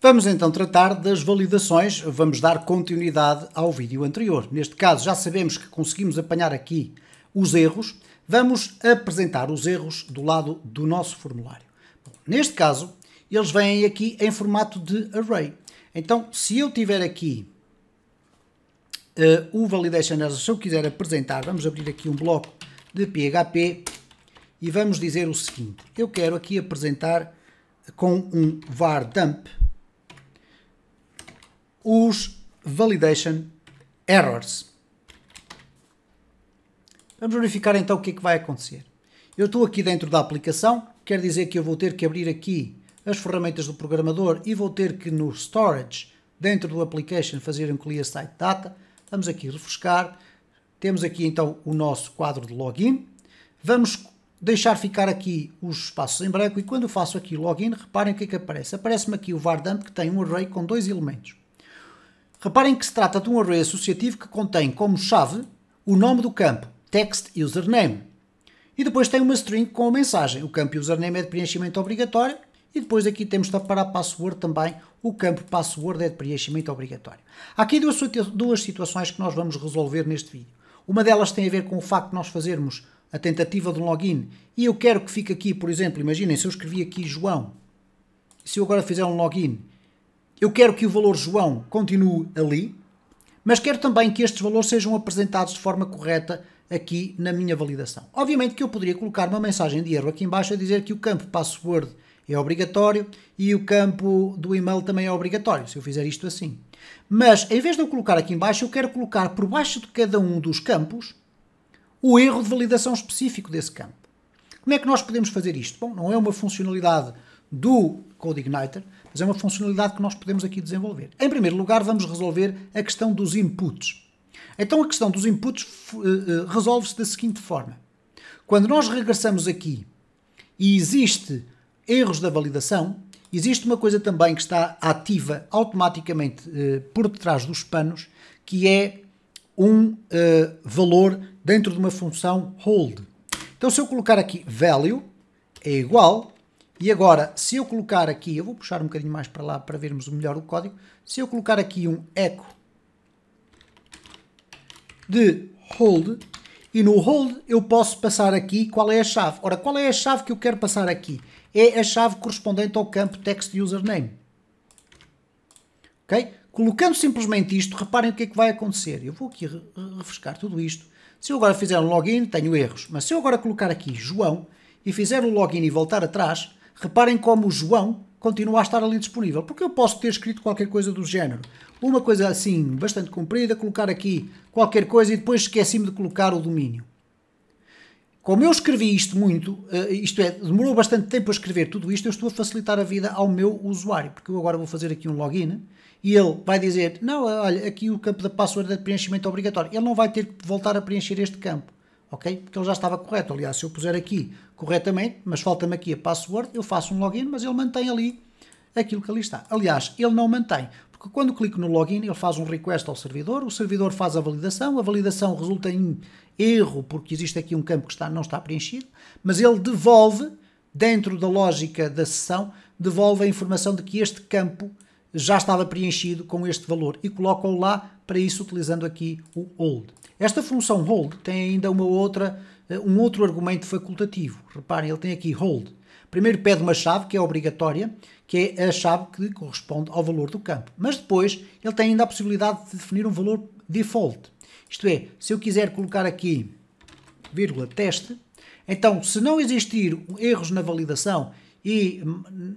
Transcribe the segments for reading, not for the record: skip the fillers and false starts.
Vamos então tratar das validações, vamos dar continuidade ao vídeo anterior. Neste caso já sabemos que conseguimos apanhar aqui os erros, vamos apresentar os erros do lado do nosso formulário. Bom, neste caso, eles vêm aqui em formato de array. Então, se eu tiver aqui o validation error, se eu quiser apresentar, vamos abrir aqui um bloco de PHP e vamos dizer o seguinte: eu quero aqui apresentar com um var dump os validation errors. Vamos verificar então o que é que vai acontecer. Eu estou aqui dentro da aplicação, quer dizer que eu vou ter que abrir aqui as ferramentas do programador e vou ter que no storage, dentro do application, fazer um clear site data. Vamos aqui refrescar. Temos aqui então o nosso quadro de login. Vamos deixar ficar aqui os espaços em branco e quando eu faço aqui login, reparem o que é que aparece. Aparece-me aqui o var dump que tem um array com dois elementos. Reparem que se trata de um array associativo que contém como chave o nome do campo, text username. E depois tem uma string com a mensagem. O campo username é de preenchimento obrigatório e depois aqui temos para a password também o campo password é de preenchimento obrigatório. Há aqui duas situações que nós vamos resolver neste vídeo. Uma delas tem a ver com o facto de nós fazermos a tentativa de um login e eu quero que fique aqui, por exemplo, imaginem se eu escrevi aqui João, se eu agora fizer um login, eu quero que o valor João continue ali, mas quero também que estes valores sejam apresentados de forma correta aqui na minha validação. Obviamente que eu poderia colocar uma mensagem de erro aqui em baixo a dizer que o campo password é obrigatório e o campo do e-mail também é obrigatório, se eu fizer isto assim. Mas, em vez de eu colocar aqui em baixo, eu quero colocar por baixo de cada um dos campos o erro de validação específico desse campo. Como é que nós podemos fazer isto? Bom, não é uma funcionalidade do CodeIgniter, mas é uma funcionalidade que nós podemos aqui desenvolver. Em primeiro lugar, vamos resolver a questão dos inputs. Então, a questão dos inputs resolve-se da seguinte forma. Quando nós regressamos aqui e existe erros da validação, existe uma coisa também que está ativa automaticamente por detrás dos panos, que é um valor dentro de uma função hold. Então, se eu colocar aqui value é igual, e agora, se eu colocar aqui, eu vou puxar um bocadinho mais para lá para vermos melhor o código, se eu colocar aqui um echo de hold, e no hold eu posso passar aqui qual é a chave. Ora, qual é a chave que eu quero passar aqui? É a chave correspondente ao campo text username. Ok? Colocando simplesmente isto, reparem o que é que vai acontecer. Eu vou aqui refrescar tudo isto. Se eu agora fizer um login, tenho erros. Mas se eu agora colocar aqui João e fizer o login e voltar atrás, reparem como o João continua a estar ali disponível. Porque eu posso ter escrito qualquer coisa do género. Uma coisa assim, bastante comprida, colocar aqui qualquer coisa e depois esqueci-me de colocar o domínio. Como eu escrevi isto muito, isto é, demorou bastante tempo a escrever tudo isto, eu estou a facilitar a vida ao meu usuário. Porque eu agora vou fazer aqui um login e ele vai dizer, não, olha, aqui o campo da password é de preenchimento obrigatório. Ele não vai ter que voltar a preencher este campo. Ok? Porque ele já estava correto. Aliás, se eu puser aqui corretamente, mas falta-me aqui a password, eu faço um login, mas ele mantém ali aquilo que ali está. Aliás, ele não mantém, porque quando clico no login, ele faz um request ao servidor, o servidor faz a validação resulta em erro, porque existe aqui um campo que não está preenchido, mas ele devolve, dentro da lógica da sessão, devolve a informação de que este campo já estava preenchido com este valor e coloca-o lá, para isso utilizando aqui o hold. Esta função hold tem ainda um outro argumento facultativo. Reparem, ele tem aqui hold. Primeiro pede uma chave que é obrigatória, que é a chave que corresponde ao valor do campo. Mas depois ele tem ainda a possibilidade de definir um valor default. Isto é, se eu quiser colocar aqui vírgula teste, então se não existir erros na validação e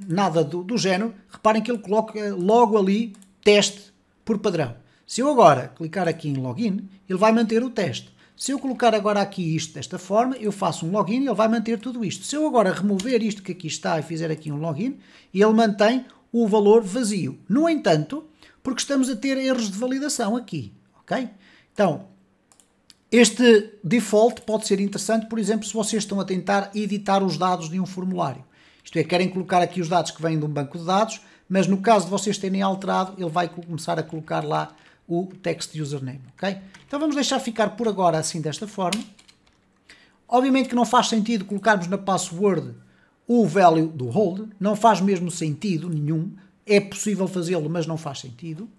nada do género, reparem que ele coloca logo ali teste por padrão. Se eu agora clicar aqui em login, ele vai manter o teste. Se eu colocar agora aqui isto desta forma, eu faço um login e ele vai manter tudo isto. Se eu agora remover isto que aqui está e fizer aqui um login, ele mantém o valor vazio. No entanto, porque estamos a ter erros de validação aqui. Ok? Então, este default pode ser interessante, por exemplo, se vocês estão a tentar editar os dados de um formulário. Isto é, querem colocar aqui os dados que vêm de um banco de dados, mas no caso de vocês terem alterado, ele vai começar a colocar lá o text username, ok? Então vamos deixar ficar por agora assim desta forma. Obviamente que não faz sentido colocarmos na password o value do hold, não faz mesmo sentido nenhum, é possível fazê-lo, mas não faz sentido.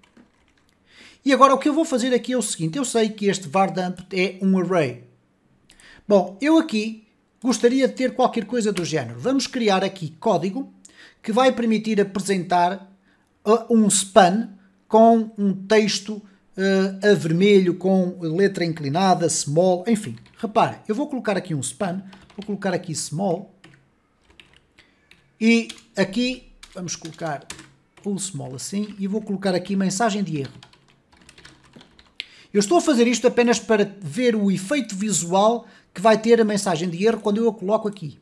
E agora o que eu vou fazer aqui é o seguinte, eu sei que este var_dump é um array. Bom, eu aqui gostaria de ter qualquer coisa do género. Vamos criar aqui código que vai permitir apresentar um span com um texto a vermelho, com letra inclinada, small, enfim. Repare, eu vou colocar aqui um span, vou colocar aqui small e aqui vamos colocar o small assim e vou colocar aqui mensagem de erro. Eu estou a fazer isto apenas para ver o efeito visual que vai ter a mensagem de erro quando eu a coloco aqui.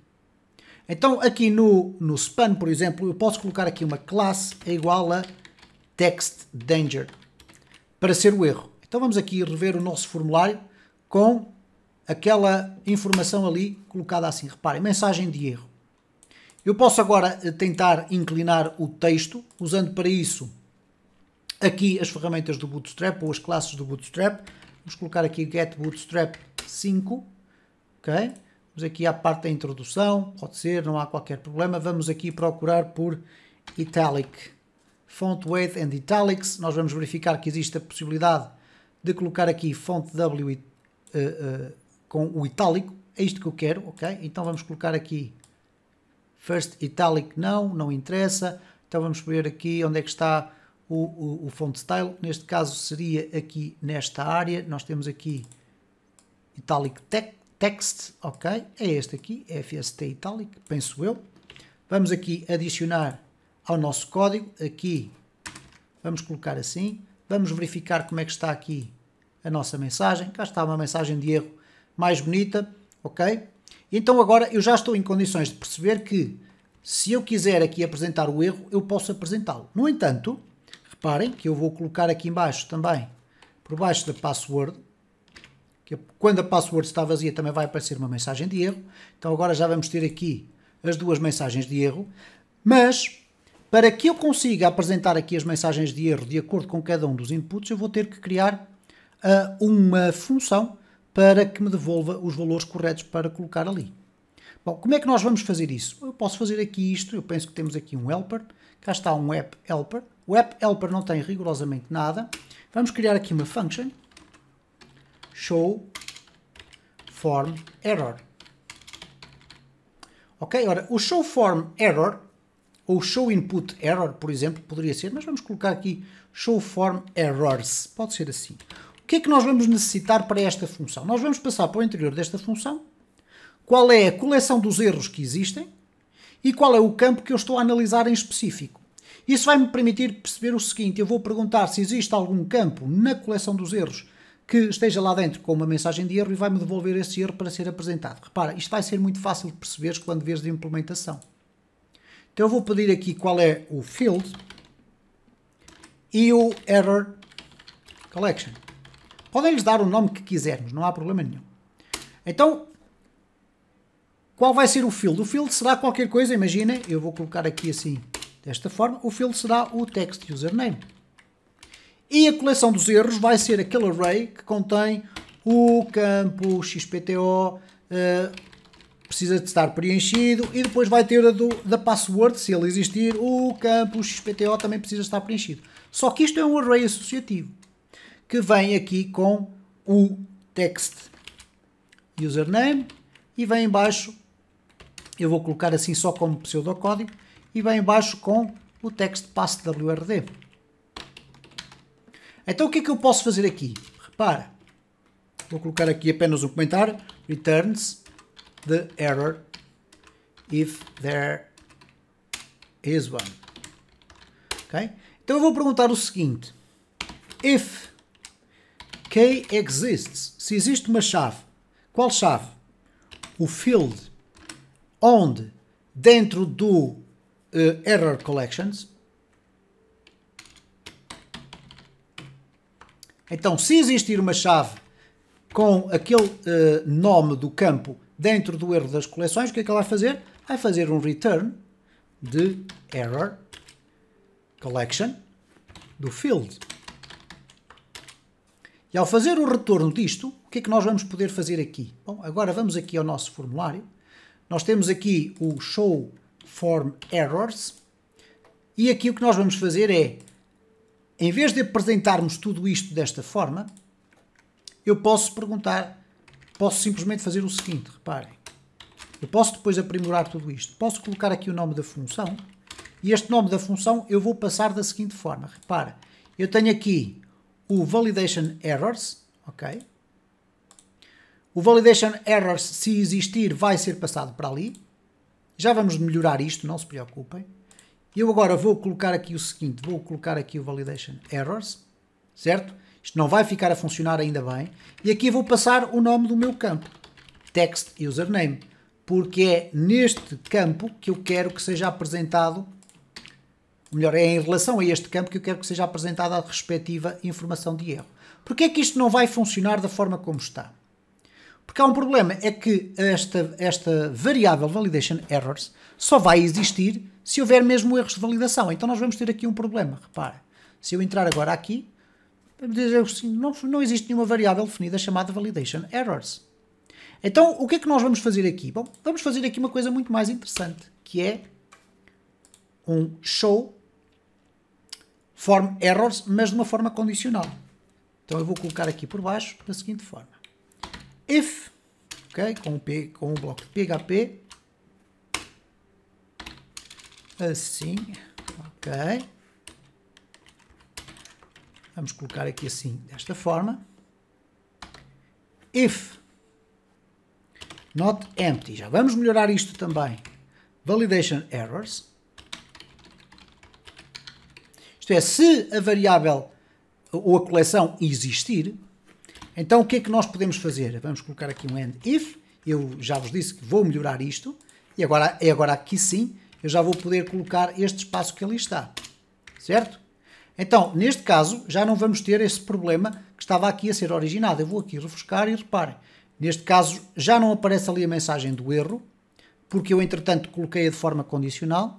Então aqui no span, por exemplo, eu posso colocar aqui uma classe igual a textDanger para ser o erro. Então vamos aqui rever o nosso formulário com aquela informação ali colocada assim. Reparem, mensagem de erro. Eu posso agora tentar inclinar o texto, usando para isso aqui as ferramentas do Bootstrap ou as classes do Bootstrap. Vamos colocar aqui getBootstrap 5. Ok? Vamos aqui à parte da introdução. Pode ser, não há qualquer problema. Vamos aqui procurar por Italic. Font Weight and Italics. Nós vamos verificar que existe a possibilidade de colocar aqui Font W com o itálico. É isto que eu quero. Ok? Então vamos colocar aqui First Italic. Não interessa. Então vamos ver aqui onde é que está o font style. Neste caso seria aqui nesta área. Nós temos aqui Italic Text, ok? É este aqui, FST Italic, penso eu. Vamos aqui adicionar ao nosso código. Aqui vamos colocar assim. Vamos verificar como é que está aqui a nossa mensagem. Cá está uma mensagem de erro mais bonita, ok? Então agora eu já estou em condições de perceber que se eu quiser aqui apresentar o erro, eu posso apresentá-lo. No entanto, reparem que eu vou colocar aqui em baixo também, por baixo da password, que quando a password está vazia também vai aparecer uma mensagem de erro. Então agora já vamos ter aqui as duas mensagens de erro, mas para que eu consiga apresentar aqui as mensagens de erro de acordo com cada um dos inputs, eu vou ter que criar uma função para que me devolva os valores corretos para colocar ali. Bom, como é que nós vamos fazer isso? Eu posso fazer aqui isto, eu penso que temos aqui um helper, cá está um app helper. O app helper não tem rigorosamente nada. Vamos criar aqui uma function show form error. Ok, ora, o show form error ou show input error, por exemplo, poderia ser, mas vamos colocar aqui show form errors, pode ser assim. O que é que nós vamos necessitar para esta função? Nós vamos passar para o interior desta função qual é a coleção dos erros que existem e qual é o campo que eu estou a analisar em específico. Isso vai-me permitir perceber o seguinte, eu vou perguntar se existe algum campo na coleção dos erros que esteja lá dentro com uma mensagem de erro e vai-me devolver esse erro para ser apresentado. Repara, isto vai ser muito fácil de perceberes quando vês de implementação. Então eu vou pedir aqui qual é o field e o error collection. Podem-lhes dar o nome que quisermos, não há problema nenhum. Então, qual vai ser o field? O field será qualquer coisa, imaginem, eu vou colocar aqui assim, desta forma, o field será o text username. E a coleção dos erros vai ser aquele array que contém o campo XPTO, precisa de estar preenchido, e depois vai ter da password, se ele existir, o campo XPTO também precisa estar preenchido. Só que isto é um array associativo, que vem aqui com o text username, e vem em baixo, eu vou colocar assim só como pseudocódigo, e vem em baixo com o text password. Então o que é que eu posso fazer aqui? Repara, vou colocar aqui apenas um comentário, returns the error if there is one. Okay? Então eu vou perguntar o seguinte, if key exists, se existe uma chave, qual chave? O field onde dentro do error collections. Então, se existir uma chave com aquele nome do campo dentro do erro das coleções, o que é que ela vai fazer? Vai fazer um return de error collection do field. E ao fazer o retorno disto, o que é que nós vamos poder fazer aqui? Bom, agora vamos aqui ao nosso formulário. Nós temos aqui o show form errors E aqui o que nós vamos fazer é, em vez de apresentarmos tudo isto desta forma, eu posso perguntar, posso simplesmente fazer o seguinte, reparem. Eu posso depois aprimorar tudo isto. Posso colocar aqui o nome da função, e este nome da função eu vou passar da seguinte forma. Repara, eu tenho aqui o validation errors, ok? O validation errors, se existir, vai ser passado para ali. Já vamos melhorar isto, não se preocupem. Eu agora vou colocar aqui o seguinte, vou colocar aqui o validation errors, certo? Isto não vai ficar a funcionar ainda bem. E aqui vou passar o nome do meu campo, text username, porque é neste campo que eu quero que seja apresentado, melhor, é em relação a este campo que eu quero que seja apresentada a respectiva informação de erro. Porquê é que isto não vai funcionar da forma como está? Porque há um problema, é que esta variável validation errors só vai existir se houver mesmo erros de validação. Então nós vamos ter aqui um problema. Repara, se eu entrar agora aqui, vamos dizer assim, não existe nenhuma variável definida chamada validation errors. Então o que é que nós vamos fazer aqui? Bom, vamos fazer aqui uma coisa muito mais interessante, que é um show form errors, mas de uma forma condicional. Então eu vou colocar aqui por baixo da seguinte forma. If, ok, com o bloco de PHP, assim, ok, vamos colocar aqui assim, desta forma, if not empty, já vamos melhorar isto também, validation errors, isto é, se a variável ou a coleção existir, então o que é que nós podemos fazer? Vamos colocar aqui um end if, eu já vos disse que vou melhorar isto, e agora aqui sim, eu já vou poder colocar este espaço que ali está, certo? Então, neste caso, já não vamos ter esse problema que estava aqui a ser originado. Eu vou aqui refrescar e reparem, neste caso já não aparece ali a mensagem do erro, porque eu entretanto coloquei-a de forma condicional,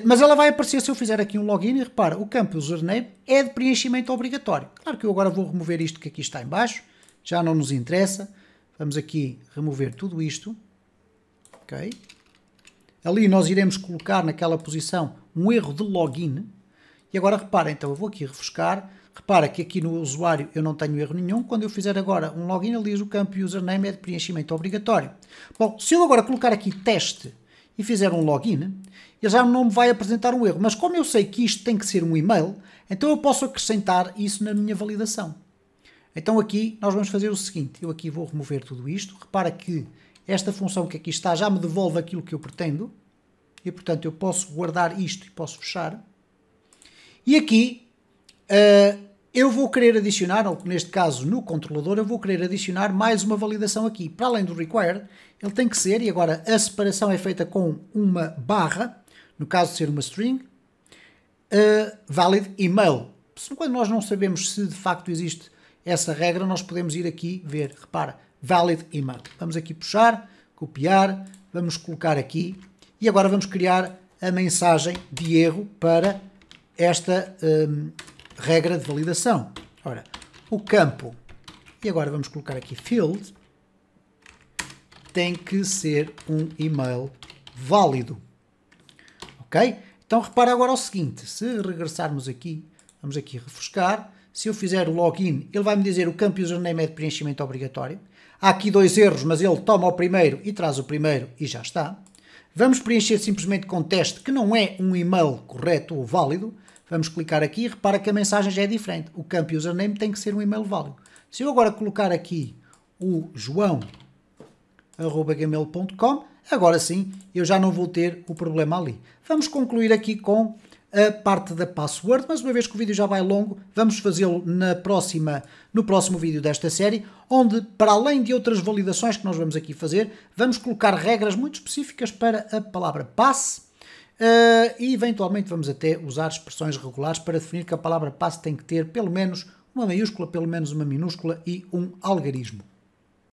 mas ela vai aparecer se eu fizer aqui um login e repara, o campo username é de preenchimento obrigatório. Claro que eu agora vou remover isto que aqui está em baixo, já não nos interessa. Vamos aqui remover tudo isto. Ok. Ali nós iremos colocar naquela posição um erro de login. E agora repara, então eu vou aqui refrescar. Repara que aqui no usuário eu não tenho erro nenhum. Quando eu fizer agora um login, ele diz o campo username é de preenchimento obrigatório. Bom, se eu agora colocar aqui teste e fizer um login, ele já não me vai apresentar um erro. Mas como eu sei que isto tem que ser um e-mail, então eu posso acrescentar isso na minha validação. Então aqui nós vamos fazer o seguinte, eu aqui vou remover tudo isto. Repara que esta função que aqui está já me devolve aquilo que eu pretendo. E portanto eu posso guardar isto e posso fechar. E aqui eu vou querer adicionar, ou neste caso no controlador, eu vou querer adicionar mais uma validação aqui. Para além do required, ele tem que ser, e agora a separação é feita com uma barra, no caso de ser uma string, valid email. Quando nós não sabemos se de facto existe essa regra, nós podemos ir aqui ver, repara, valid email. Vamos aqui puxar, copiar, vamos colocar aqui, e agora vamos criar a mensagem de erro para esta regra de validação. Ora, o campo, e agora vamos colocar aqui field, tem que ser um e-mail válido. Ok? Então repara agora o seguinte, se regressarmos aqui, vamos aqui refrescar, se eu fizer o login, ele vai me dizer o campo username é de preenchimento obrigatório. Há aqui dois erros, mas ele toma o primeiro e traz o primeiro e já está. Vamos preencher simplesmente com teste, que não é um e-mail correto ou válido. Vamos clicar aqui e repara que a mensagem já é diferente. O campo username tem que ser um e-mail válido. Se eu agora colocar aqui o joão@gmail.com, agora sim eu já não vou ter o problema ali. Vamos concluir aqui com a parte da password, mas uma vez que o vídeo já vai longo, vamos fazê-lo no próximo vídeo desta série, onde, para além de outras validações que nós vamos aqui fazer, vamos colocar regras muito específicas para a palavra pass, e eventualmente vamos até usar expressões regulares para definir que a palavra pass tem que ter pelo menos uma maiúscula, pelo menos uma minúscula e um algarismo.